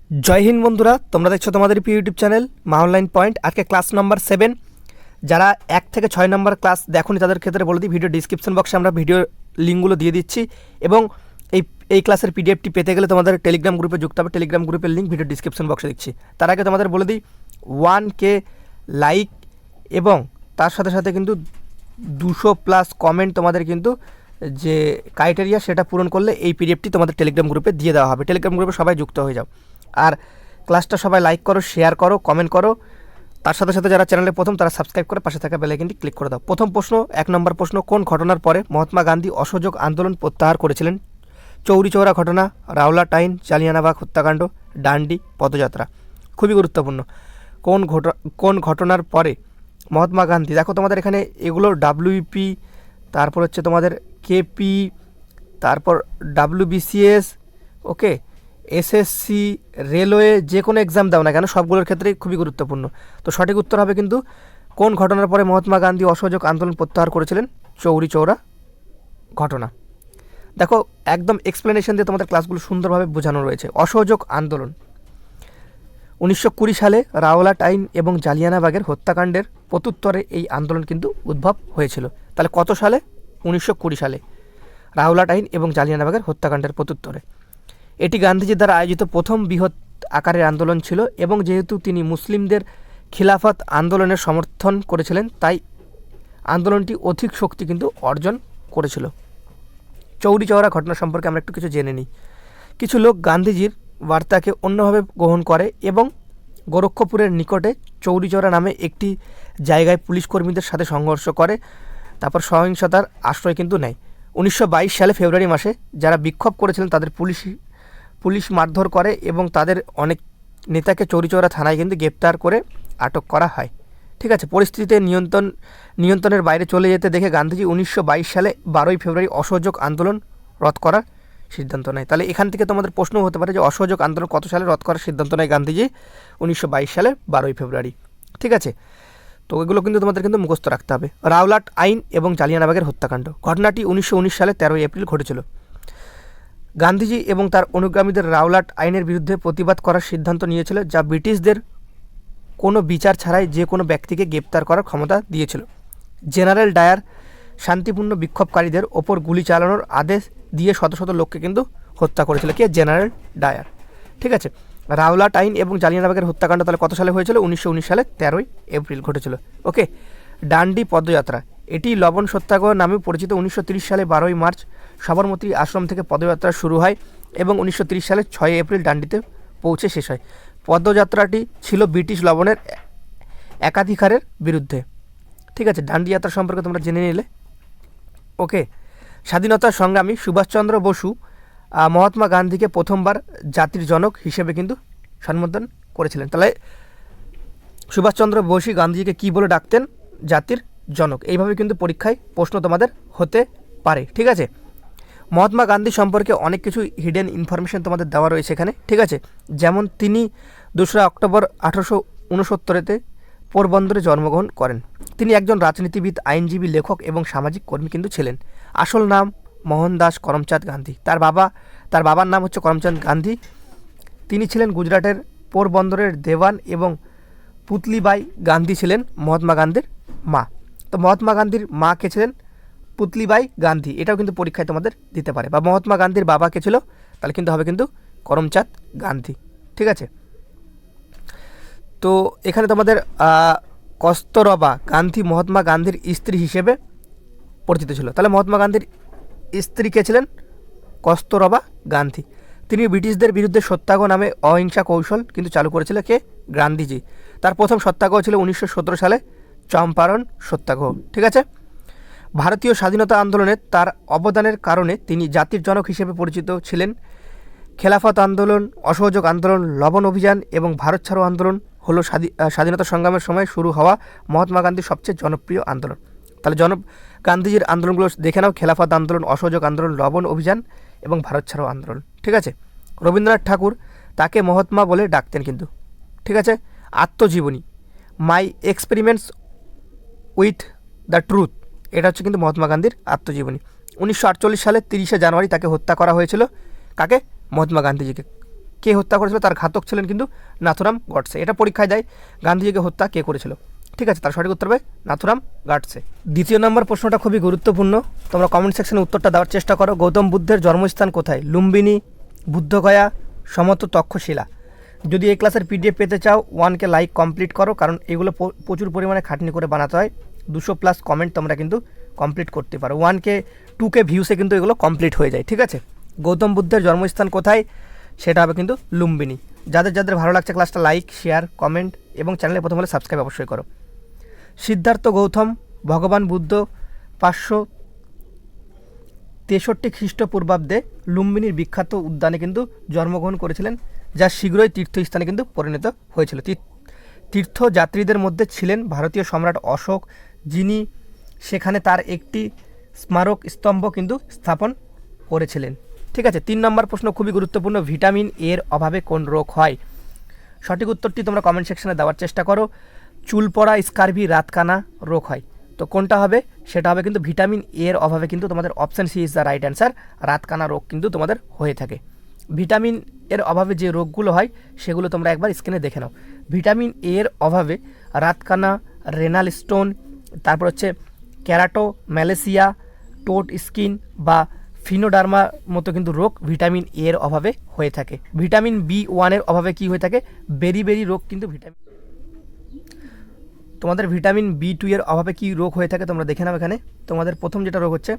জয় হিন্দ বন্ধুরা, তোমরা দেখছো তোমাদের ইউটিউব চ্যানেল মা অনলাইন পয়েন্ট। আজকে ক্লাস নাম্বার 7। যারা 1 থেকে 6 নম্বর ক্লাস দেখোনি তাদের ক্ষেত্রে বলে দিই, ভিডিও ডিসক্রিপশন বক্সে আমরা ভিডিও লিঙ্কগুলো দিয়ে দিচ্ছি। এবং এই ক্লাসের পিডিএফটি পেতে গেলে তোমাদের টেলিগ্রাম গ্রুপে যুক্ত হবে। টেলিগ্রাম গ্রুপের লিঙ্ক ভিডিও ডিসক্রিপশন বক্সে দিচ্ছি। তার আগে তোমাদের বলে দিই 1K লাইক এবং তার সাথে সাথে কিন্তু 200+ কমেন্ট তোমাদের কিন্তু যে ক্রাইটেরিয়া সেটা পূরণ করলে এই পিডিএফটি তোমাদের টেলিগ্রাম গ্রুপে দিয়ে দেওয়া হবে। টেলিগ্রাম গ্রুপে সবাই যুক্ত হয়ে যাও। আর ক্লাসটা সবাই লাইক করো, শেয়ার করো, কমেন্ট করো। তার সাথে সাথে যারা চ্যানেলে প্রথম তারা সাবস্ক্রাইব করে পাশে থাকা বেল আইকনটি ক্লিক করে দাও। প্রথম প্রশ্ন, 1 নম্বর প্রশ্ন, কোন ঘটনার পরে মহাত্মা গান্ধী অসহযোগ আন্দোলন প্রত্যাহার করেছিলেন? চৌরি চৌরা ঘটনা, রাওলাট আইন, জালিয়ানওয়ালাবাগ হত্যাকাণ্ড, ডান্ডি পদযাত্রা। খুবই গুরুত্বপূর্ণ। কোন ঘটনার পরে মহাত্মা গান্ধী, দেখো তোমাদের এখানে এগুলো WP, তারপর হচ্ছে তোমাদের KP, তারপর WBCS, ওকে, SSC, রেলওয়ে, যে কোনো এক্সাম দাও না কেন সবগুলোর ক্ষেত্রেই খুবই গুরুত্বপূর্ণ। তো সঠিক উত্তর হবে কিন্তু কোন ঘটনার পরে মহাত্মা গান্ধী অসহযোগ আন্দোলন প্রত্যাহার করেছিলেন? চৌরি চৌরা ঘটনা। দেখো একদম এক্সপ্লেনেশন দিয়ে তোমাদের ক্লাসগুলো সুন্দরভাবে বোঝানো রয়েছে। অসহযোগ আন্দোলন 1920 সালে রাওলাট আইন এবং জালিয়ানওয়ালাবাগের হত্যাকাণ্ডের প্রত্যুত্তরে এই আন্দোলন কিন্তু উদ্ভব হয়েছিল। তাহলে কত সালে? 1920 সালে রাওলাট আইন এবং জালিয়ানওয়ালাবাগের হত্যাকাণ্ডের প্রত্যুত্তরে। এটি গান্ধীজির দ্বারা আয়োজিত প্রথম বৃহৎ আকারের আন্দোলন ছিল এবং যেহেতু তিনি মুসলিমদের খিলাফত আন্দোলনের সমর্থন করেছিলেন তাই আন্দোলনটি অধিক শক্তি কিন্তু অর্জন করেছিল। চৌরি চৌরা ঘটনা সম্পর্কে আমরা একটু কিছু জেনে নিই। কিছু লোক গান্ধীজির বার্তাকে অন্যভাবে গ্রহণ করে এবং গোরক্ষপুরের নিকটে চৌরি চৌরা নামে একটি জায়গায় পুলিশ কর্মীদের সাথে সংঘর্ষ করে, তারপর সহিংসতার আশ্রয় কিন্তু নেয়। 1922 সালে ফেব্রুয়ারি মাসে যারা বিক্ষোভ করেছিলেন তাদের পুলিশ মারধর করে এবং তাদের অনেক নেতাকে চৌরি চৌরা থানায় কিন্তু গ্রেপ্তার করে আটক করা হয়। ঠিক আছে, পরিস্থিতিতে নিয়ন্ত্রণের বাইরে চলে যেতে দেখে গান্ধীজি 1922 সালে 12 ফেব্রুয়ারি অসহযোগ আন্দোলন রদ করার সিদ্ধান্ত নেয়। তাহলে এখান থেকে তোমাদের প্রশ্ন হতে পারে যে অসহযোগ আন্দোলন কত সালে রদ করার সিদ্ধান্ত নেয় গান্ধীজি? 1922 সালে 12 ফেব্রুয়ারি। ঠিক আছে, তো এগুলো কিন্তু তোমাদের কিন্তু মুখস্থ রাখতে হবে। রাওলাট আইন এবং জালিয়ানওয়ালাবাগের হত্যাকাণ্ড ঘটনাটি 1919 সালে 13 এপ্রিল ঘটেছিল। গান্ধীজি এবং তার অনুগামীদের রাওলাট আইনের বিরুদ্ধে প্রতিবাদ করার সিদ্ধান্ত নিয়েছিল, যা ব্রিটিশদের কোনো বিচার ছাড়াই যে কোনো ব্যক্তিকে গ্রেপ্তার করার ক্ষমতা দিয়েছিল। জেনারেল ডায়ার শান্তিপূর্ণ বিক্ষোভকারীদের ওপর গুলি চালানোর আদেশ দিয়ে শত শত লোককে কিন্তু হত্যা করেছিল। কে? General Dyer. ঠিক আছে, রাওলাট আইন এবং জালিয়ানওয়ালাবাগের হত্যাকাণ্ড তাহলে কত সালে হয়েছিল? 1919 সালে 13 এপ্রিল ঘটেছিল। ওকে, ডান্ডি পদযাত্রা, এটি লবণ সত্যাগ্রহ নামে পরিচিত। 1930 সালে 12 মার্চ সবরমতী আশ্রম থেকে পদযাত্রা শুরু হয় এবং 1930 সালে 6 এপ্রিল ডান্ডিতে পৌঁছে শেষ হয়। পদযাত্রাটি ছিল ব্রিটিশ লবণের একাধিকারের বিরুদ্ধে। ঠিক আছে, ডান্ডি যাত্রা সম্পর্কে তোমরা জেনে নিলে। ওকে, স্বাধীনতা সংগ্রামী সুভাষচন্দ্র বসু মহাত্মা গান্ধীকে প্রথমবার জাতির জনক হিসেবে কিন্তু সম্বোধন করেছিলেন। তাহলে সুভাষচন্দ্র বসু গান্ধীজিকে কী বলে ডাকতেন? জাতির জনক। এইভাবে কিন্তু পরীক্ষায় প্রশ্ন তোমাদের হতে পারে। ঠিক আছে, মহাত্মা গান্ধী সম্পর্কে অনেক কিছু হিডেন ইনফরমেশন তোমাদের দেওয়া রয়েছে এখানে। ঠিক আছে, যেমন তিনি 2 অক্টোবর 1869-তে পোরবন্দরে জন্মগ্রহণ করেন। তিনি একজন রাজনীতিবিদ, আইনজীবী, লেখক এবং সামাজিক কর্মী কিন্তু ছিলেন। আসল নাম মোহনদাস করমচাঁদ গান্ধী। তার বাবার নাম হচ্ছে করমচাঁদ গান্ধী। তিনি ছিলেন গুজরাটের পোরবন্দরের দেওয়ান এবং পুতলিবাই গান্ধী ছিলেন মহাত্মা গান্ধীর মা। তো মহাত্মা গান্ধীর মা কে ছিলেন? পুতলিবাই গান্ধী। এটাও কিন্তু পরীক্ষায় তোমাদের দিতে পারে। বা মহাত্মা গান্ধীর বাবা কে ছিল? তাহলে কিন্তু হবে কিন্তু করমচাঁদ গান্ধী। ঠিক আছে, তো এখানে তোমাদের কস্তরবা গান্ধী মহাত্মা গান্ধীর স্ত্রী হিসেবে পরিচিত ছিল। তাহলে মহাত্মা গান্ধীর স্ত্রী কে ছিলেন? কস্তরবা গান্ধী। তিনি ব্রিটিশদের বিরুদ্ধে সত্যাগ্রহ নামে অহিংসা কৌশল কিন্তু চালু করেছিল কে? গান্ধীজি। তার প্রথম সত্যাগ্রহ ছিল 1917 সালে চম্পারণ সত্যাগ্রহ। ঠিক আছে, ভারতীয় স্বাধীনতা আন্দোলনে তার অবদানের কারণে তিনি জাতির জনক হিসেবে পরিচিত ছিলেন। খেলাফত আন্দোলন, অসহযোগ আন্দোলন, লবণ অভিযান এবং ভারত ছাড়ো আন্দোলন হলো স্বাধীনতা সংগ্রামের সময় শুরু হওয়া মহাত্মা গান্ধীর সবচেয়ে জনপ্রিয় আন্দোলন। তাহলে গান্ধীজির আন্দোলনগুলো দেখে নাও: খেলাফত আন্দোলন, অসহযোগ আন্দোলন, লবণ অভিযান এবং ভারত ছাড়ো আন্দোলন। ঠিক আছে, রবীন্দ্রনাথ ঠাকুর তাকে মহাত্মা বলে ডাকতেন কিন্তু। ঠিক আছে, আত্মজীবনী মাই এক্সপেরিমেন্টস উইথ দ্য ট্রুথ, এটা হচ্ছে কিন্তু মহাত্মা গান্ধীর আত্মজীবনী। 1948 সালে 30 জানুয়ারি তাকে হত্যা করা হয়েছিল। কাকে? মহাত্মা গান্ধীজিকে। কে হত্যা করেছিল, তার ঘাতক ছিলেন কিন্তু নাথুরাম গডসে। এটা পরীক্ষায় দেয়, গান্ধীজিকে হত্যা কে করেছিল। ঠিক আছে, তার সঠিক উত্তর হবে নাথুরাম গডসে। দ্বিতীয় নম্বর প্রশ্নটা খুবই গুরুত্বপূর্ণ, তোমরা কমেন্ট সেকশনে উত্তরটা দেওয়ার চেষ্টা করো। গৌতম বুদ্ধের জন্মস্থান কোথায়? লুম্বিনী, বুদ্ধগয়া, সমত, তক্ষশিলা। যদি এই ক্লাসের পিডিএফ পেতে চাও 1কে লাইক কমপ্লিট করো, কারণ এগুলো প্রচুর পরিমাণে খাটনি করে বানাতে হয়। 200+ কমেন্ট তোমরা কিন্তু কমপ্লিট করতে পারো। 1K 2K ভিউসে কিন্তু এগুলো কমপ্লিট হয়ে যায়। ঠিক আছে, গৌতম বুদ্ধের জন্মস্থান কোথায়? সেটা হবে কিন্তু লুম্বিনী। যাদের যাদের ভালো লাগছে ক্লাসটা লাইক, শেয়ার, কমেন্ট এবং চ্যানেলে প্রথম হলে সাবস্ক্রাইব অবশ্যই করো। সিদ্ধার্থ গৌতম ভগবান বুদ্ধ 563 খ্রিস্টপূর্বাব্দে লুম্বিনীর বিখ্যাত উদ্যানে কিন্তু জন্মগ্রহণ করেছিলেন, যা শীঘ্রই তীর্থস্থানে কিন্তু পরিণত হয়েছিল। তীর্থযাত্রীদের মধ্যে ছিলেন ভারতীয় সম্রাট অশোক, যিনি সেখানে তার একটি স্মারক স্তম্ভ কিন্তু স্থাপন করেছিলেন। ঠিক আছে, 3 নম্বর প্রশ্ন খুবই গুরুত্বপূর্ণ, ভিটামিন এর অভাবে কোন রোগ হয়? সঠিক উত্তরটি তোমরা কমেন্ট সেকশনে দেওয়ার চেষ্টা করো। চুল পড়া, স্কারভি, রাতকানা রোগ হয়। তো কোনটা হবে? সেটা হবে কিন্তু ভিটামিন এর অভাবে কিন্তু তোমাদের option C is the right answer. রাতকানা রোগ কিন্তু তোমাদের হয়ে থাকে। ভিটামিন এর অভাবে যে রোগগুলো হয় সেগুলো তোমরা একবার স্ক্রিনে দেখে নাও। ভিটামিন এর অভাবে রাতকানা, রেনাল স্টোন, তারপর হচ্ছে ক্যারাটো ম্যালেসিয়া, টোট স্কিন বা ফিনোডার্মা মতো কিন্তু রোগ ভিটামিন এর অভাবে হয়ে থাকে। ভিটামিন B1 এর অভাবে কি হয়ে থাকে? বেরি রোগ কিন্তু তোমাদের ভিটামিন B2 এর অভাবে কি রোগ হয়ে থাকে তোমরা দেখে নাও। এখানে তোমাদের প্রথম যেটা রোগ হচ্ছে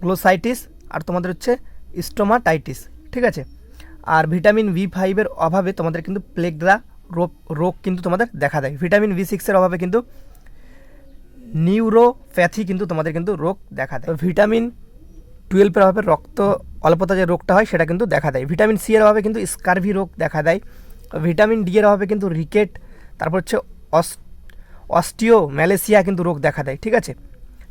গ্লোসাইটিস, আর তোমাদের হচ্ছে স্টোমাটাইটিস। ঠিক আছে, আর ভিটামিন B5 এর অভাবে তোমাদের কিন্তু প্লেগরা রোগ কিন্তু তোমাদের দেখা দেয়। ভিটামিন B6 এর অভাবে কিন্তু নিউরোপ্যাথি কিন্তু তোমাদের কিন্তু রোগ দেখা দেয়। ভিটামিন 12 এর অভাবে রক্ত অল্পতা যে রোগটা হয় সেটা কিন্তু দেখা দেয়। ভিটামিন সি এর অভাবে কিন্তু স্কারভি রোগ দেখা দেয়। ভিটামিন ডি এর অভাবে কিন্তু রিকেট, তারপর হচ্ছে অস্টিও ম্যালেসিয়া কিন্তু রোগ দেখা দেয়। ঠিক আছে,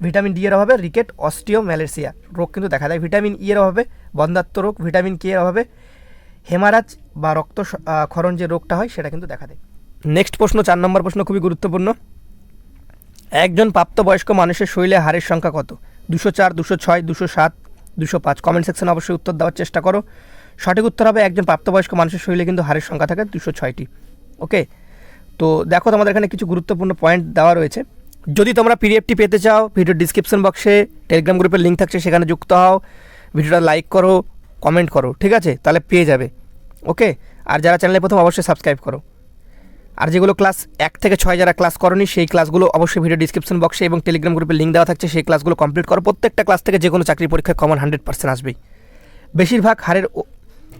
ভিটামিন ডি এর অভাবে রিকেট, অস্টিও ম্যালেসিয়া রোগ কিন্তু দেখা দেয়। ভিটামিন ই এর অভাবে বন্ধ্যাত্ব রোগ। ভিটামিন কে এর অভাবে হেমারাজ বা রক্ত ক্ষরণ যে রোগটা হয় সেটা কিন্তু দেখা দেয়। নেক্সট প্রশ্ন, 4 নম্বর প্রশ্ন খুবই গুরুত্বপূর্ণ। একজন প্রাপ্তবয়স্ক মানুষের শরীরে হাড়ের সংখ্যা কত? 204, 206, 207, 205। কমেন্ট সেকশনে অবশ্যই উত্তর দেওয়ার চেষ্টা করো। সঠিক উত্তর হবে একজন প্রাপ্তবয়স্ক মানুষের শরীরে কিন্তু হাড়ের সংখ্যা থাকে 206টি। ওকে, তো দেখো তোমাদের এখানে কিছু গুরুত্বপূর্ণ পয়েন্ট দেওয়া রয়েছে। যদি তোমরা পিডিএফটি পেতে চাও, ভিডিও ডিসক্রিপশন বক্সে টেলিগ্রাম গ্রুপের লিঙ্ক থাকছে, সেখানে যুক্ত হও, ভিডিওটা লাইক করো, কমেন্ট করো। ঠিক আছে, তাহলে পেয়ে যাবে। ওকে, আর যারা চ্যানেলে প্রথম অবশ্যই সাবস্ক্রাইব করো। আর যেগুলো ক্লাস 1 থেকে 6 যারা ক্লাস করনি সেই ক্লাসগুলো অবশ্যই ভিডিও ডিসক্রিপশন বক্সে এবং টেলিগ্রাম গ্রুপের লিঙ্ক দেওয়া থাকছে, সেই ক্লাসগুলো কমপ্লিট করো। প্রত্যেকটা ক্লাস থেকে যে কোনো চাকরির পরীক্ষায় কমন 100% আসবেই। বেশিরভাগ হাড়ের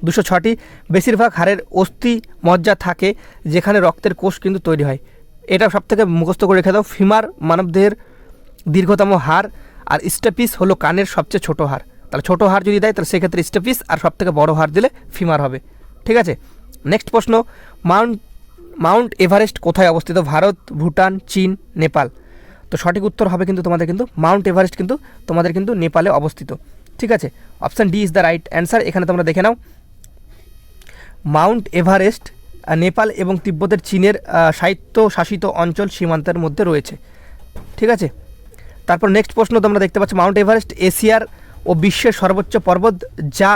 206টি বেশিরভাগ হাড়ের অস্থি মজ্জা থাকে যেখানে রক্তের কোষ কিন্তু তৈরি হয়। এটা সব থেকে মুখস্থ করে রেখে দাও। ফিমার মানবদেহের দীর্ঘতম হাড়, আর স্টেপিস হলো কানের সবচেয়ে ছোট হাড়। তাহলে ছোট হাড় যদি দেয় তাহলে সেক্ষেত্রে স্টেপিস, আর সব থেকে বড় হাড় দিলে ফিমার হবে। ঠিক আছে, নেক্সট প্রশ্ন, মাউন্ট এভারেস্ট কোথায় অবস্থিত? ভারত, ভুটান, চীন, নেপাল। তো সঠিক উত্তর হবে কিন্তু তোমাদের কিন্তু মাউন্ট এভারেস্ট কিন্তু তোমাদের কিন্তু নেপালে অবস্থিত। ঠিক আছে, option D is the right answer. এখানে তোমরা দেখে নাও, মাউন্ট এভারেস্ট নেপাল এবং তিব্বতের চীনের স্বায়ত্তশাসিত অঞ্চল সীমান্তের মধ্যে রয়েছে। ঠিক আছে, তারপর নেক্সট প্রশ্ন তোমরা দেখতে পাচ্ছ, মাউন্ট এভারেস্ট এশিয়ার ও বিশ্বের সর্বোচ্চ পর্বত, যা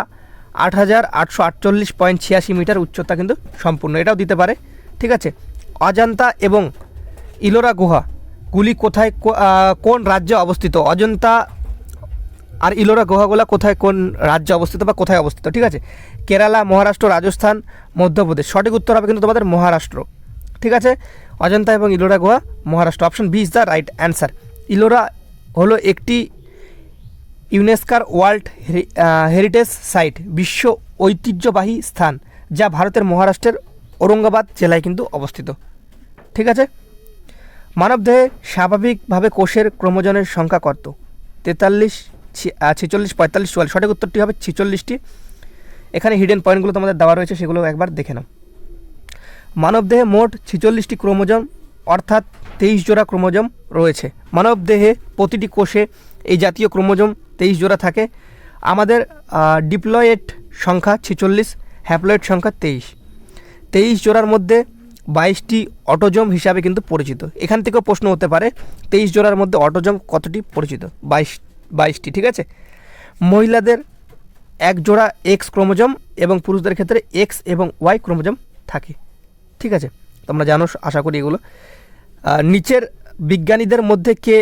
8848.86 মিটার উচ্চতা কিন্তু সম্পূর্ণ। এটাও দিতে পারে। ঠিক আছে, অজন্তা এবং ইলোরা গুহাগুলি কোথায় কোন রাজ্যে অবস্থিত? অজন্তা আর ইলোরা গুহাগুলা কোথায় কোন রাজ্যে অবস্থিত বা কোথায় অবস্থিত? ঠিক আছে, কেরালা, মহারাষ্ট্র, রাজস্থান, মধ্যপ্রদেশ। সঠিক উত্তর হবে কিন্তু তোমাদের মহারাষ্ট্র। ঠিক আছে, অজন্তা এবং ইলোরা গুহা Maharashtra. Option B is the right answer. Ellora হলো একটি ইউনেস্কোর ওয়ার্ল্ড হেরিটেজ সাইট, বিশ্ব ঐতিহ্যবাহী স্থান, যা ভারতের মহারাষ্ট্রের ঔরঙ্গাবাদ জেলায় কিন্তু অবস্থিত। ঠিক আছে, মানবদেহে স্বাভাবিকভাবে কোষের ক্রোমোজোমের সংখ্যা কত? 43, 46, 45, 44। সঠিক উত্তরটি হবে 46টি। এখানে হিডেন পয়েন্টগুলো তোমাদের দেওয়া রয়েছে, সেগুলো একবার দেখে নাও। মানবদেহে মোট 46টি ক্রোমোজোম অর্থাৎ 23 জোড়া ক্রোমোজোম রয়েছে। মানবদেহে প্রতিটি কোষে এই জাতীয় ক্রোমোজোম 23 জোড়া থাকে। আমাদের ডিপ্লয়েড সংখ্যা 46, হ্যাপ্লয়েড সংখ্যা 23 জোড়ার মধ্যে 22টি অটোজোম হিসাবে কিন্তু পরিচিত। এখান থেকেও প্রশ্ন হতে পারে 23 জোড়ার মধ্যে অটোজোম কতটি পরিচিত? 22টি। ঠিক আছে, মহিলাদের এক জোড়া এক্স ক্রোমোজোম এবং পুরুষদের ক্ষেত্রে এক্স এবং ওয়াই ক্রোমোজোম থাকে। ঠিক আছে, তোমরা জানো আশা করি এগুলো। নিচের বিজ্ঞানীদের মধ্যে কে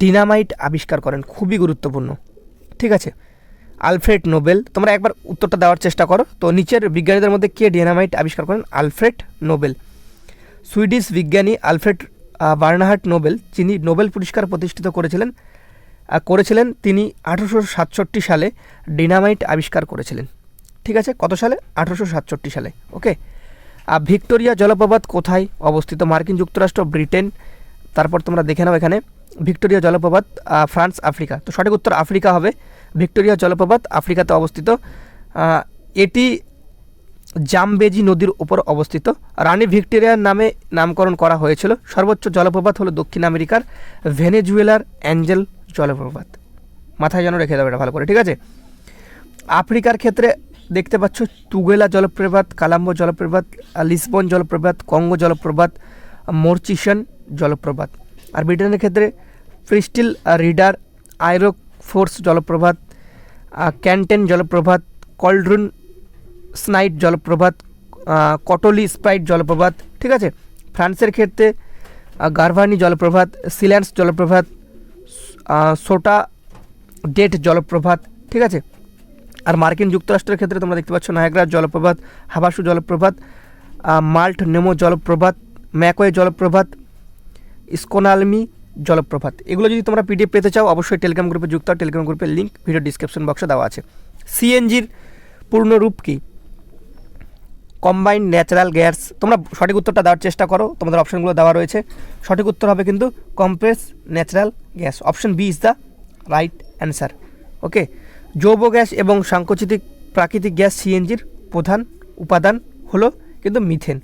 ডিনামাইট আবিষ্কার করেন? খুবই গুরুত্বপূর্ণ। ঠিক আছে, আলফ্রেড নোবেল। তোমরা একবার উত্তরটা দেওয়ার চেষ্টা করো। তো নিচের বিজ্ঞানীদের মধ্যে কে ডিনামাইট আবিষ্কার করেন? Alfred Nobel. সুইডিশ বিজ্ঞানী আলফ্রেড বার্নহার্ট নোবেল, যিনি নোবেল পুরস্কার প্রতিষ্ঠিত করেছিলেন তিনি 1867 সালে ডিনামাইট আবিষ্কার করেছিলেন। ঠিক আছে, কত সালে? 1867 সালে। ওকে। ভিক্টোরিয়া জলপ্রপাত কোথায় অবস্থিত? মার্কিন যুক্তরাষ্ট্র, ব্রিটেন। তারপর তোমরা দেখে নাও এখানে ভিক্টোরিয়া জলপ্রপাত ফ্রান্স, আফ্রিকা। তো সঠিক উত্তর আফ্রিকা হবে। ভিক্টোরিয়া জলপ্রপাত আফ্রিকাতে অবস্থিত। এটি জামবেজি নদীর উপর অবস্থিত। রানী ভিক্টোরিয়ার নামে নামকরণ করা হয়েছিল। সর্বোচ্চ জলপ্রপাত হলো দক্ষিণ আমেরিকার ভেনেজুয়েলার অ্যাঞ্জেল জলপ্রপাত। মাথায় যেন রেখে দেবে এটা ভালো করে। ঠিক আছে, আফ্রিকার ক্ষেত্রে দেখতে পাচ্ছ তুগেলা জলপ্রপাত, কালাম্বো জলপ্রপাত, লিসবন জলপ্রপাত, কঙ্গো জলপ্রপাত, মরচিসন জলপ্রপাত। আর ব্রিটেনের ক্ষেত্রে প্রিস্টিল রিডার, আইরো ফোর্স জলপ্রপাত, ক্যান্টেন জলপ্রপাত, কলড্রুন স্নাইট জলপ্রপাত, কটলি স্প্রাইট জলপ্রপাত। ঠিক আছে, ফ্রান্সের ক্ষেত্রে গারভানি জলপ্রপাত, সিল্যান্স জলপ্রপাত, সোটা ডেট জলপ্রপাত। ঠিক আছে, আর মার্কিন যুক্তরাষ্ট্রের ক্ষেত্রে তোমরা দেখতে পাচ্ছ নায়াগ্রা জলপ্রপাত, হাবাসু জলপ্রপাত, মাল্ট নেমো জলপ্রপাত, ম্যাকওয়ে জলপ্রপাত, স্কোনালমি জলপ্রপাত। এগুলো যদি তোমরা পিডিএফ পেতে চাও অবশ্যই টেলিগ্রাম গ্রুপে যুক্ত হও। টেলিগ্রাম গ্রুপের লিঙ্ক ভিডিও ডিসক্রিপশন বক্সে দেওয়া আছে। সিএনজির পূর্ণরূপ কি? Combined natural gas. তোমরা সঠিক উত্তরটা দেওয়ার চেষ্টা করো, তোমাদের অপশনগুলো দেওয়া রয়েছে। সঠিক উত্তর হবে কিন্তু compress natural gas. Option B is the right answer. Okay. জৈব গ্যাস এবং সাংকোচিতিক প্রাকৃতিক গ্যাস সিএনজির প্রধান উপাদান হলো কিন্তু মিথেন।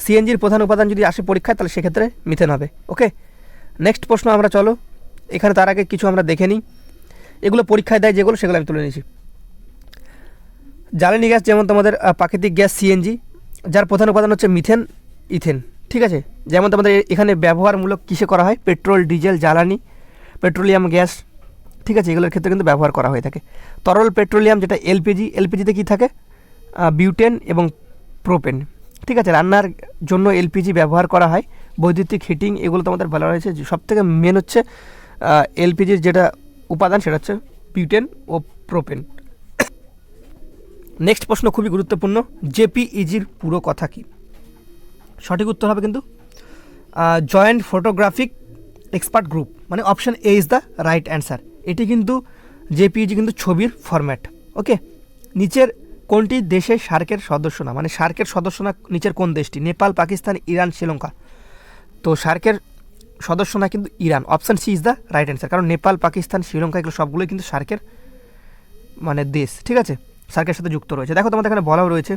সিএনজির প্রধান উপাদান যদি আসে পরীক্ষায় তাহলে সেক্ষেত্রে মিথেন হবে। ওকে, নেক্সট প্রশ্ন আমরা চলো এখানে। তার আগে কিছু আমরা দেখে নিই, এগুলো পরীক্ষায় দেয় যেগুলো সেগুলো আমি তুলে নিয়েছি। জ্বালানি গ্যাস যেমন তোমাদের প্রাকৃতিক গ্যাস সিএনজি, যার প্রধান উপাদান হচ্ছে মিথেন, ইথেন। ঠিক আছে, যেমন তোমাদের এখানে ব্যবহারমূলক কিসে করা হয়? পেট্রোল, ডিজেল, জ্বালানি, পেট্রোলিয়াম গ্যাস। ঠিক আছে, এগুলোর ক্ষেত্রে কিন্তু ব্যবহার করা হয়ে থাকে। তরল পেট্রোলিয়াম যেটা এলপিজি, এলপিজিতে কী থাকে? বিউটেন এবং প্রোপেন। ঠিক আছে, রান্নার জন্য এলপিজি ব্যবহার করা হয়। বৈদ্যুতিক হিটিং এগুলো তোমাদের বলা রয়েছে। সবথেকে মেন হচ্ছে এলপিজির যেটা উপাদান সেটা হচ্ছে বিউটেন ও প্রোপেন। নেক্সট প্রশ্ন খুবই গুরুত্বপূর্ণ। জেপিইজির পুরো কথা কি? সঠিক উত্তর হবে কিন্তু জয়েন্ট ফটোগ্রাফিক এক্সপার্ট গ্রুপ, মানে option A is the right answer. এটি কিন্তু জেপিইজি কিন্তু ছবির ফরম্যাট। ওকে, নিচের কোনটি দেশে সার্কের সদস্য না? মানে সার্কের সদস্য না নিচের কোন দেশটি? নেপাল, পাকিস্তান, ইরান, শ্রীলঙ্কা। তো সার্কের সদস্য না কিন্তু Iran. Option C is the right answer, কারণ নেপাল, পাকিস্তান, শ্রীলঙ্কা এগুলো সবগুলোই কিন্তু সার্কের মানে দেশ। ঠিক আছে, সার্কের সাথে যুক্ত রয়েছে। দেখো তোমাদের এখানে বলাও রয়েছে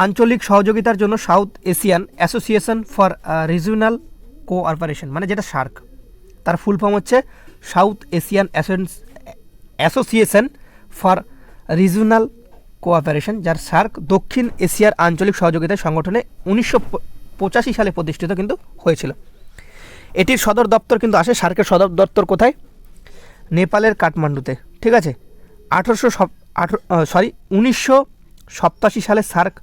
আঞ্চলিক সহযোগিতার জন্য south Asian association for regional cooperation, মানে যেটা সার্ক, তার ফুল ফর্ম হচ্ছে south Asian association for regional cooperation, যার সার্ক দক্ষিণ এশিয়ার আঞ্চলিক সহযোগিতা সংগঠনে 1985 সালে প্রতিষ্ঠিত কিন্তু হয়েছিল। এটির সদর দপ্তর কিন্তু আসে, সার্কের সদর দপ্তর কোথায়? নেপালের কাঠমান্ডুতে। ঠিক আছে, 1987 সালে সার্ক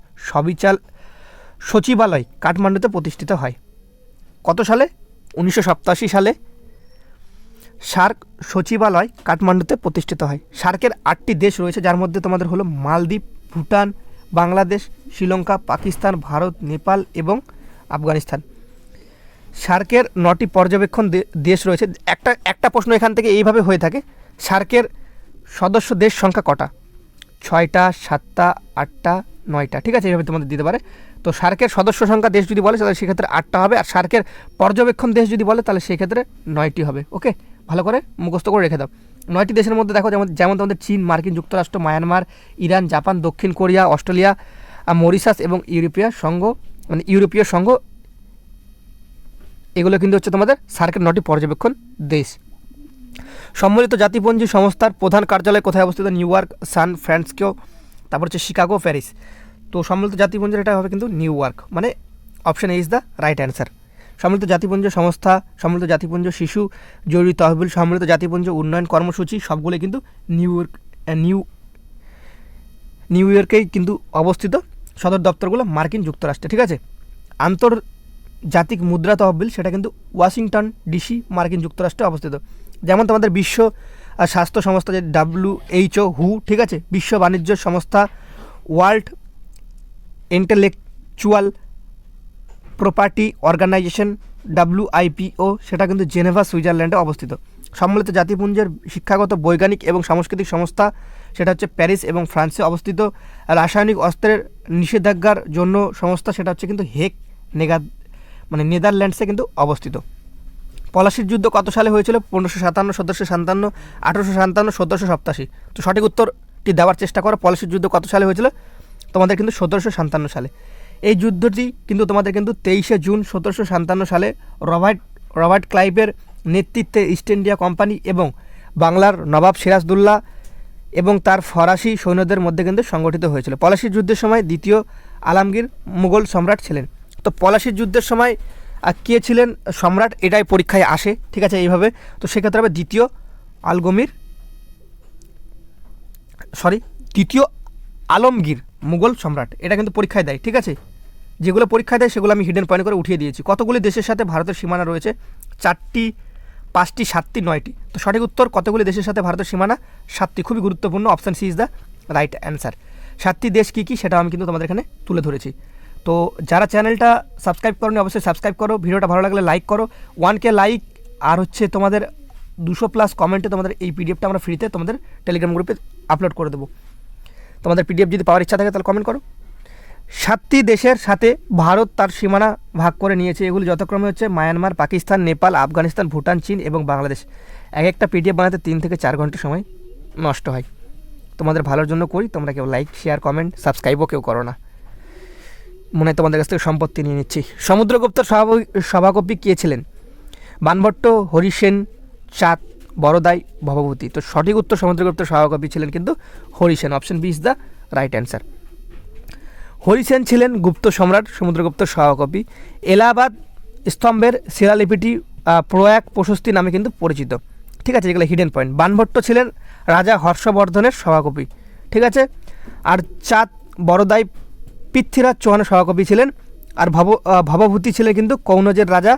সচিবালয় কাঠমান্ডুতে প্রতিষ্ঠিত হয়। কত সালে? 1987 সালে সার্ক সচিবালয় কাঠমান্ডুতে প্রতিষ্ঠিত হয়। সার্কের 8টি দেশ রয়েছে, যার মধ্যে তোমাদের হলো মালদ্বীপ, ভুটান, বাংলাদেশ, শ্রীলঙ্কা, পাকিস্তান, ভারত, নেপাল এবং আফগানিস্তান। সার্কের 9টি পর্যবেক্ষণ দেশ রয়েছে। একটা প্রশ্ন এখান থেকে এইভাবে হয়ে থাকে, সার্কের সদস্য দেশ সংখ্যা কটা? 6টা, 7টা, 8টা, 9টা। ঠিক আছে, এইভাবে তোমাদের দিতে পারে। তো সার্কের সদস্য সংখ্যা দেশ যদি বলে তাহলে সেক্ষেত্রে 8টা হবে, আর সার্কের পর্যবেক্ষণ দেশ যদি বলে তাহলে সেক্ষেত্রে 9টি হবে। ওকে, ভালো করে মুখস্থ করে রেখে দাও। 9টি দেশের মধ্যে দেখো যেমন তোমাদের চীন, মার্কিন যুক্তরাষ্ট্র, মায়ানমার, ইরান, জাপান, দক্ষিণ কোরিয়া, অস্ট্রেলিয়া, মরিশাস এবং ইউরোপীয় সংঘ এগুলো কিন্তু হচ্ছে তোমাদের সার্কের 9টি পর্যবেক্ষণ দেশ। সম্মিলিত জাতিপুঞ্জ সংস্থার প্রধান কার্যালয় কোথায় অবস্থিত? নিউ ইয়র্ক, সান ফ্রান্সিসকো, তারপর হচ্ছে শিকাগো, প্যারিস। তো সম্মিলিত জাতিপুঞ্জের এটা হবে কিন্তু নিউ ইয়র্ক, মানে option A is the right answer. সম্মিলিত জাতিপুঞ্জ সংস্থা, সম্মিলিত জাতিপুঞ্জ শিশু জরুরি তহবিল, সম্মিলিত জাতিপুঞ্জ উন্নয়ন কর্মসূচি সবগুলো কিন্তু নিউ ইয়র্কেই কিন্তু অবস্থিত। সদর দপ্তরগুলো মার্কিন যুক্তরাষ্ট্রে। ঠিক আছে, আন্তর্জাতিক মুদ্রা তহবিল সেটা কিন্তু ওয়াশিংটন ডিসি মার্কিন যুক্তরাষ্ট্রে অবস্থিত। যেমন তোমাদের বিশ্ব স্বাস্থ্য সংস্থা যে WHO, হু, ঠিক আছে, বিশ্ব বাণিজ্য সংস্থা, World Intellectual Property Organization WIPO সেটা কিন্তু জেনেভা সুইজারল্যান্ডে অবস্থিত। সম্মিলিত জাতিপুঞ্জের শিক্ষাগত বৈজ্ঞানিক এবং সাংস্কৃতিক সংস্থা সেটা হচ্ছে প্যারিস এবং ফ্রান্সে অবস্থিত। রাসায়নিক অস্ত্রের নিষেধাজ্ঞার জন্য সংস্থা সেটা হচ্ছে কিন্তু হেগ নেদারল্যান্ডসে কিন্তু অবস্থিত। পলাশির যুদ্ধ কত সালে হয়েছিল? 1557, 1757, 1857, 1787। তো সঠিক উত্তরটি দেওয়ার চেষ্টা করো। পলাশির যুদ্ধ কত সালে হয়েছিল? তোমাদের কিন্তু 1757 সালে। এই যুদ্ধটি কিন্তু তোমাদের কিন্তু 23শে জুন 1757 সালে রবার্ট ক্লাইভের নেতৃত্বে ইস্ট ইন্ডিয়া কোম্পানি এবং বাংলার নবাব সিরাজদৌল্লা এবং তার ফরাসি সৈন্যদের মধ্যে কিন্তু সংগঠিত হয়েছিল। পলাশির যুদ্ধের সময় দ্বিতীয় আলমগীর মুঘল সম্রাট ছিলেন। তো পলাশির যুদ্ধের সময় কে ছিলেন সম্রাট, এটাই পরীক্ষায় আসে। ঠিক আছে, এইভাবে। তো সেক্ষেত্রে হবে দ্বিতীয় আলমগীর মুঘল সম্রাট, এটা কিন্তু পরীক্ষায় দেয়। ঠিক আছে, যেগুলো পরীক্ষায় দেয় সেগুলো আমি হিডেন পয়েন্ট করে উঠিয়ে দিয়েছি। কতগুলি দেশের সাথে ভারতের সীমানা রয়েছে? 4টি, 5টি, 7টি, 9টি। তো সঠিক উত্তর কতগুলি দেশের সাথে ভারতের সীমানা? 7টি। খুবই গুরুত্বপূর্ণ, option C is the right answer. 7টি দেশ কী কী সেটা আমি কিন্তু তোমাদের এখানে তুলে ধরেছি। তো যারা চ্যানেলটা সাবস্ক্রাইব করোনি অবশ্যই সাবস্ক্রাইব করো, ভিডিওটা ভালো লাগলে লাইক করো, 1K লাইক আর হচ্ছে তোমাদের 200+ কমেন্টে তোমাদের এই পিডিএফটা আমরা ফ্রিতে তোমাদের টেলিগ্রাম গ্রুপে আপলোড করে দেবো। তোমাদের পিডিএফ যদি পাওয়ার ইচ্ছা থাকে তাহলে কমেন্ট করো। 7টি দেশের সাথে ভারত তার সীমানা ভাগ করে নিয়েছে। এগুলি যথাক্রমে হচ্ছে মায়ানমার, পাকিস্তান, নেপাল, আফগানিস্তান, ভুটান, চীন এবং বাংলাদেশ। একটা পিডিএফ বানাতে 3 থেকে 4 ঘন্টা সময় নষ্ট হয়। তোমাদের ভালোর জন্য করি, তোমরা কেউ লাইক, শেয়ার, কমেন্ট, সাবস্ক্রাইবও কেউ করো না। মনে হয় তোমাদের কাছ থেকে সম্পত্তি নিয়ে নিচ্ছি। সমুদ্রগুপ্তের সভাকবি কে ছিলেন? বানভট্ট, হরিসেন, চাঁদ, বড়দাই, ভবভূতি। তো সঠিক উত্তর সমুদ্রগুপ্তের সভাকবি ছিলেন কিন্তু Harisena. Option B is the right answer. Harisena ছিলেন গুপ্ত সম্রাট, সমুদ্রগুপ্তের সভাকবি। এলাহাবাদ স্তম্ভের শিলালিপিটি প্রয়াগ প্রশস্তি নামে কিন্তু পরিচিত। ঠিক আছে, যেগুলো হিডেন পয়েন্ট। বানভট্ট ছিলেন রাজা হর্ষবর্ধনের সভাকবি। ঠিক আছে, আর চাঁদ, বড়দাই পৃথ্বীরাজ চৌহানের সভাকবি ছিলেন। আর ভবভূতি ছিলেন কিন্তু কৌনজের রাজা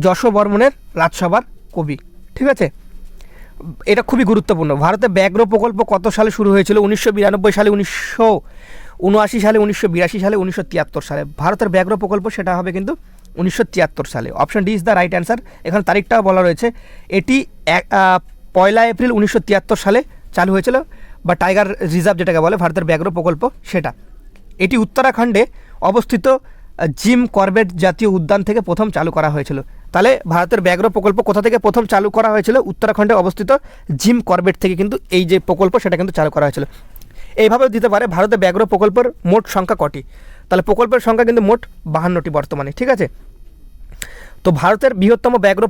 যশোবর্মনের রাজসভার কবি। ঠিক আছে, এটা খুবই গুরুত্বপূর্ণ। ভারতে ব্যাঘ্র প্রকল্প কত সালে শুরু হয়েছিল? 1992 সালে, 1979 সালে, 1982 সালে, 1973 সালে। ভারতের ব্যাঘ্র প্রকল্প সেটা হবে কিন্তু 1973 সালে। Option D is the right answer. এখানে তারিখটাও বলা রয়েছে। এটি 1 এপ্রিল 1973 সালে চালু হয়েছিল, বা টাইগার রিজার্ভ যেটাকে বলে ভারতের ব্যাঘ্র প্রকল্প সেটা। এটি উত্তরাখণ্ডে অবস্থিত জিম করবেট জাতীয় উদ্যান থেকে প্রথম চালু করা হয়েছিল। তাহলে ভারতের ব্যাঘ্র প্রকল্প কোথা থেকে প্রথম চালু করা হয়েছিল? উত্তরাখণ্ডে অবস্থিত জিম করবেট থেকে কিন্তু এই যে প্রকল্প সেটা কিন্তু চালু করা হয়েছিল। এইভাবেও দিতে পারে ভারতের ব্যাঘ্র প্রকল্পের মোট সংখ্যা কটি? তাহলে প্রকল্পের সংখ্যা কিন্তু মোট 52টি বর্তমানে। ঠিক আছে, তো ভারতের বৃহত্তম ব্যাঘ্র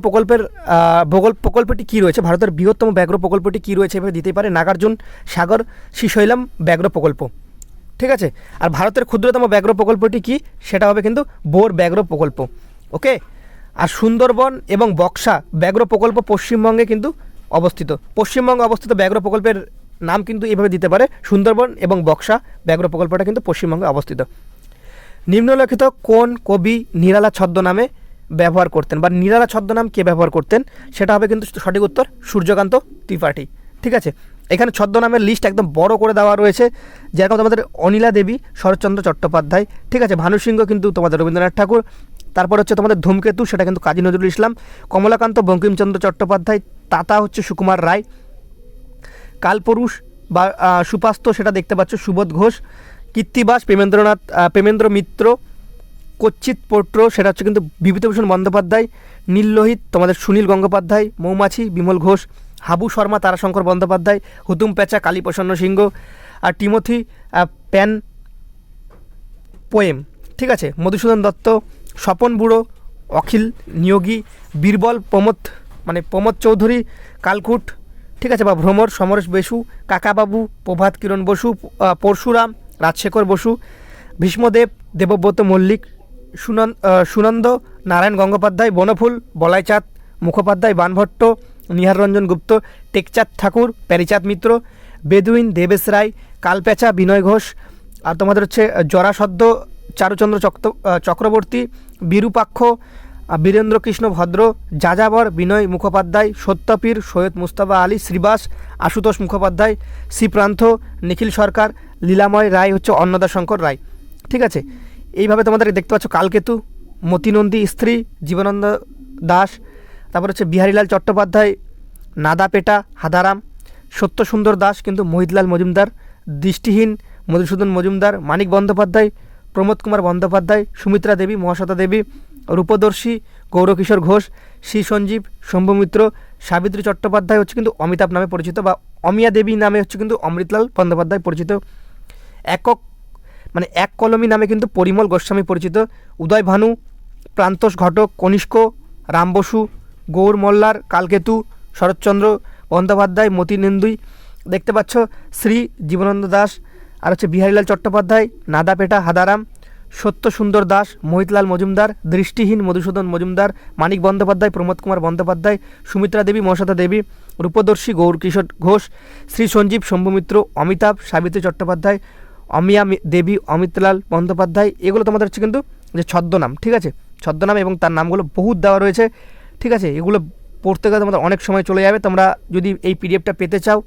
প্রকল্পটি কী রয়েছে? ভারতের বৃহত্তম ব্যাঘ্র প্রকল্পটি কী রয়েছে এভাবে দিতে পারে? নাগার্জুন সাগর শ্রীশৈলম ব্যাঘ্র প্রকল্প। ঠিক আছে, আর ভারতের ক্ষুদ্রতম ব্যাঘ্র প্রকল্পটি কি? সেটা হবে কিন্তু বোর ব্যাঘ্র প্রকল্প। ওকে, আর সুন্দরবন এবং বক্সা ব্যাঘ্র প্রকল্প পশ্চিমবঙ্গে কিন্তু অবস্থিত। পশ্চিমবঙ্গে অবস্থিত ব্যাঘ্র প্রকল্পের নাম কিন্তু এভাবে দিতে পারে, সুন্দরবন এবং বক্সা ব্যাঘ্র প্রকল্পটা কিন্তু পশ্চিমবঙ্গে অবস্থিত। নিম্নলিখিত কোন কবি নিরালা ছদ্মনামে ব্যবহার করতেন, বা নিরালা ছদ্মনাম কে ব্যবহার করতেন? সেটা হবে কিন্তু সঠিক উত্তর সূর্যকান্ত ত্রিপাঠী। ঠিক আছে, এখানে ছদ্মনামের লিস্ট একদম বড় করে দেওয়া রয়েছে, যেরকম তোমাদের অনিলা দেবী শরৎচন্দ্র চট্টোপাধ্যায়। ঠিক আছে, ভানু সিংহ কিন্তু তোমাদের রবীন্দ্রনাথ ঠাকুর। তারপর হচ্ছে তোমাদের ধূমকেতু, সেটা কিন্তু কাজী নজরুল ইসলাম। কমলাকান্ত বঙ্কিমচন্দ্র চট্টোপাধ্যায়। তাতা হচ্ছে সুকুমার রায়। কালপুরুষ বা সুপাস্ত সেটা দেখতে পাচ্ছ সুবোধ ঘোষ। কীর্তিবাস প্রেমেন্দ্র মিত্র। কচ্ছিত পৌত্র সেটা হচ্ছে কিন্তু বিভূতিভূষণ বন্দ্যোপাধ্যায়। নীললোহিত তোমাদের সুনীল গঙ্গোপাধ্যায়। মৌমাছি বিমল ঘোষ। হাবু শর্মা তারাশঙ্কর বন্দ্যোপাধ্যায়। হুতুম পেঁচা কালীপ্রসন্ন সিংহ। আর টিমোথি প্যান পোয়েম। ঠিক আছে, মধুসূদন দত্ত। স্বপন বুড়ো, অখিল নিয়োগী। বীরবল প্রমোদ চৌধুরী। কালকুট। ঠিক আছে, বা ভ্রমর সমরেশ বসু। কাকাবাবু প্রভাত কিরণ বসু। পরশুরাম রাজশেখর বসু। ভীষ্মদেব দেবব্রত মল্লিক। সুনন্দ নারায়ণ গঙ্গোপাধ্যায়, বনফুল বলাইচাঁদ মুখোপাধ্যায়, বানভট্ট নিহার রঞ্জন গুপ্ত, টেকচাঁদ ঠাকুর, প্যারিচাঁদ মিত্র, বেদুইন দেবেশ রায়, কালপেঁচা বিনয় ঘোষ, আর তোমাদের হচ্ছে জরাসদ্ধ চারুচন্দ্র চক্রবর্তী, বিরূপাক্ষ বীরেন্দ্র কৃষ্ণ ভদ্র, যাযাবর বিনয় মুখোপাধ্যায়, সত্যপীর সৈয়দ মুস্তাফা আলী, শ্রীবাস আশুতোষ মুখোপাধ্যায়, শ্রীপ্রান্থ নিখিল সরকার, লীলাময় রায় হচ্ছে অন্নদা শঙ্কর রায়। ঠিক আছে, এইভাবে তোমাদের দেখতে পাচ্ছ কালকেতু, মতিনন্দী স্ত্রী জীবনানন্দ দাস, তারপর হচ্ছে বিহারীলাল চট্টোপাধ্যায়, নাদাপেটা হাদারাম, সত্যসুন্দর দাস কিন্তু মোহিতলাল মজুমদার, দৃষ্টিহীন মধুসূদন মজুমদার, মানিক বন্দ্যোপাধ্যায়, প্রমোদ কুমার বন্দ্যোপাধ্যায়, সুমিত্রা দেবী, মহাশ্বেতা দেবী, রূপদর্শী গৌরকিশোর ঘোষ, শ্রী সঞ্জীব, শম্ভুমিত্র, সাবিত্রী চট্টোপাধ্যায় হচ্ছে কিন্তু অমিতাভ নামে পরিচিত, বা অমিয়া দেবী নামে হচ্ছে কিন্তু অমৃতলাল বন্দ্যোপাধ্যায় পরিচিত, এক কলমী নামে কিন্তু পরিমল গোস্বামী পরিচিত, উদয় ভানু, প্রান্তোষ ঘটক, কনিষ্ক, রাম বসু, গৌর মল্লার, কালকেতু, শরৎচন্দ্র বন্দ্যোপাধ্যায়, মতিনন্দী দেখতে পাচ্ছ, শ্রী জীবনানন্দ দাস, আর হচ্ছে বিহারীলাল চট্টোপাধ্যায়, নাদাপেটা হাদারাম, সত্যসুন্দর দাস, মোহিতলাল মজুমদার, দৃষ্টিহীন মধুসূদন মজুমদার, মানিক বন্দ্যোপাধ্যায়, প্রমোদ কুমার বন্দ্যোপাধ্যায়, সুমিত্রা দেবী, মহাশ্বেতা দেবী, রূপদর্শী গৌরকিশোর ঘোষ, শ্রী সঞ্জীব, শম্ভুমিত্র, অমিতাভ, সাবিত্রী চট্টোপাধ্যায়, অমিয়া দেবী, অমিতলাল বন্দ্যোপাধ্যায়। এগুলো তোমাদের হচ্ছে কিন্তু যে ছদ্মনাম। ঠিক আছে, ছদ্মনাম এবং তার নামগুলো বহুত দেওয়া রয়েছে। ঠিক আছে, এগুলো পড়তে গেলে তোমাদের অনেক সময় চলে যাবে। তোমরা যদি এই পিডিএফটা পেতে চাও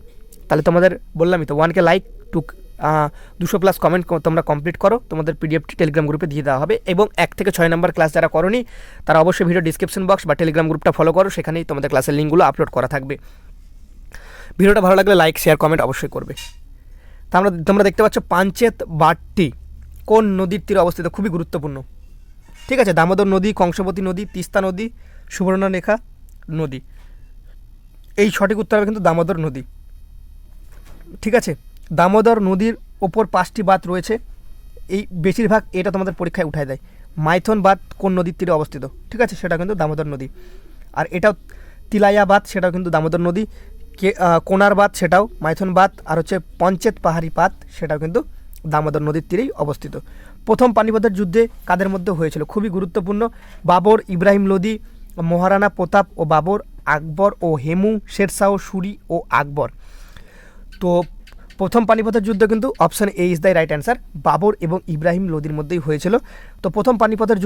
তাহলে তোমাদের বললামই তো 1K লাইক, 200+ কমেন্ট তোমরা কমপ্লিট করো, তোমাদের পিডিএফটি টেলিগ্রাম গ্রুপে দিয়ে দেওয়া হবে। এবং 1 থেকে 6 নম্বর ক্লাস যারা করোনি তারা অবশ্যই ভিডিও ডিসক্রিপশন বক্স বা টেলিগ্রাম গ্রুপটা ফলো করো, সেখানেই তোমাদের ক্লাসের লিঙ্কগুলো আপলোড করা থাকবে। ভিডিওটা ভালো লাগলে লাইক শেয়ার কমেন্ট অবশ্যই করবে। তোমরা দেখতে পাচ্ছ পাঞ্চেত বাটটি কোন নদীর তীরে অবস্থিত, খুবই গুরুত্বপূর্ণ। ঠিক আছে, দামোদর নদী, কংসবতী নদী, তিস্তা নদী, সুবর্ণরেখা নদী। এই সঠিক উত্তর হবে কিন্তু দামোদর নদী। ঠিক আছে, দামোদর নদীর ওপর 5টি বাঁধ রয়েছে। এই বেশিরভাগ এটা তোমাদের পরীক্ষায় উঠায় দেয়। মাইথন বাঁধ কোন নদীর তীরে অবস্থিত? ঠিক আছে, সেটা কিন্তু দামোদর নদী। আর এটাও তিলাইয়া বাঁধ, সেটাও কিন্তু দামোদর নদী। কোনার বাঁধ সেটাও মাইথন বাঁধ। আর হচ্ছে পঞ্চেত পাহাড়ি বাঁধ, সেটাও কিন্তু দামোদর নদীর তীরেই অবস্থিত। প্রথম পানিপথের যুদ্ধে কাদের মধ্যে হয়েছিল? খুবই গুরুত্বপূর্ণ। বাবর, ইব্রাহিম লোদি, মহারানা প্রতাপ ও বাবর, আকবর ও হেমু, শেরশাহ সুরি ও আকবর। তো প্রথম পানিপথের যুদ্ধ কিন্তু option A is the right answer, Babur এবং ইব্রাহিম লোদির মধ্যেই হয়েছিল। তো প্রথম পানিপথের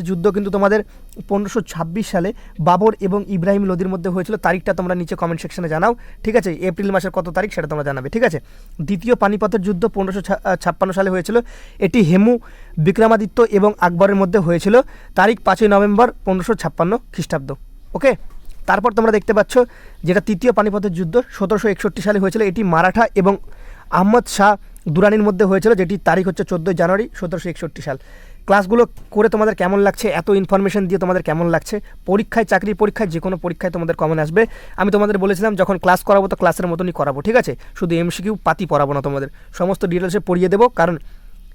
যুদ্ধ কিন্তু তোমাদের 1526 সালে বাবর এবং ইব্রাহিম লোদির মধ্যে হয়েছিল। তারিখটা তোমরা নিচে কমেন্ট সেকশনে জানাও। ঠিক আছে, এপ্রিল মাসের কত তারিখ সেটা তোমরা জানাবে। ঠিক আছে, দ্বিতীয় পানিপথের যুদ্ধ 1556 সালে হয়েছিল। এটি হেমু, বিক্রমাদিত্য এবং আকবরের মধ্যে হয়েছিল। তারিখ 5ই নভেম্বর 1556 খ্রিস্টাব্দ। ওকে, তারপর তোমরা দেখতে পাচ্ছ যেটা তৃতীয় পানিপথের যুদ্ধ 1761 সালে হয়েছিল। এটি মারাঠা এবং আহমদ শাহ দুরানির মধ্যে হয়েছিল, যেটির তারিখ হচ্ছে 14 জানুয়ারি 1761 সাল। ক্লাসগুলো করে তোমাদের কেমন লাগছে? এত ইনফরমেশন দিয়ে তোমাদের কেমন লাগছে? পরীক্ষায়, চাকরির পরীক্ষায়, যে কোনো পরীক্ষায় তোমাদের কমন আসবে। আমি তোমাদের বলেছিলাম যখন ক্লাস করাবো তো ক্লাসের মতনই করাবো। ঠিক আছে, শুধু এমসিকিউ পাতি পড়াবো না, তোমাদের সমস্ত ডিটেলসে পড়িয়ে দেবো। কারণ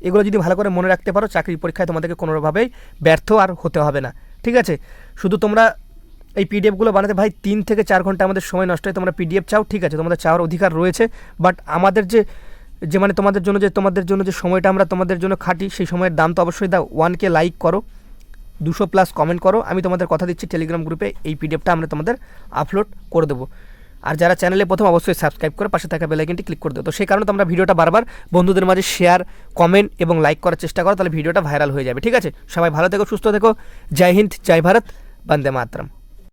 এগুলো যদি ভালো করে মনে রাখতে পারো, চাকরির পরীক্ষায় তোমাদেরকে কোনোভাবেই ব্যর্থ আর হতে হবে না। ঠিক আছে, শুধু তোমরা এই পিডিএফগুলো বানাতে ভাই 3 থেকে 4 ঘন্টা আমাদের সময় নষ্ট হয়। তোমরা পিডিএফ চাও, ঠিক আছে, তোমাদের চাওয়ার অধিকার রয়েছে। বাট আমাদের যে মানে তোমাদের জন্য যে সময়টা আমরা তোমাদের জন্য খাটি, সেই সময়ের দাম তো অবশ্যই দাও। 1K লাইক করো, 200+ কমেন্ট করো। আমি তোমাদের কথা দিচ্ছি টেলিগ্রাম গ্রুপে এই পিডিএফটা আমরা তোমাদের আপলোড করে দেবো। আর যারা চ্যানেলে প্রথম অবশ্যই সাবস্ক্রাইব করে পাশে থাকা বেল আইকনটি ক্লিক করে দেবো। তো সেই কারণে তোমরা ভিডিওটা বারবার বন্ধুদের মাঝে শেয়ার, কমেন্ট এবং লাইক করার চেষ্টা করো, তাহলে ভিডিওটা ভাইরাল হয়ে যাবে। ঠিক আছে, সবাই ভালো থেকো, সুস্থ থেকো। জয় হিন্দ, জয় ভারত, বন্দে মাতরম।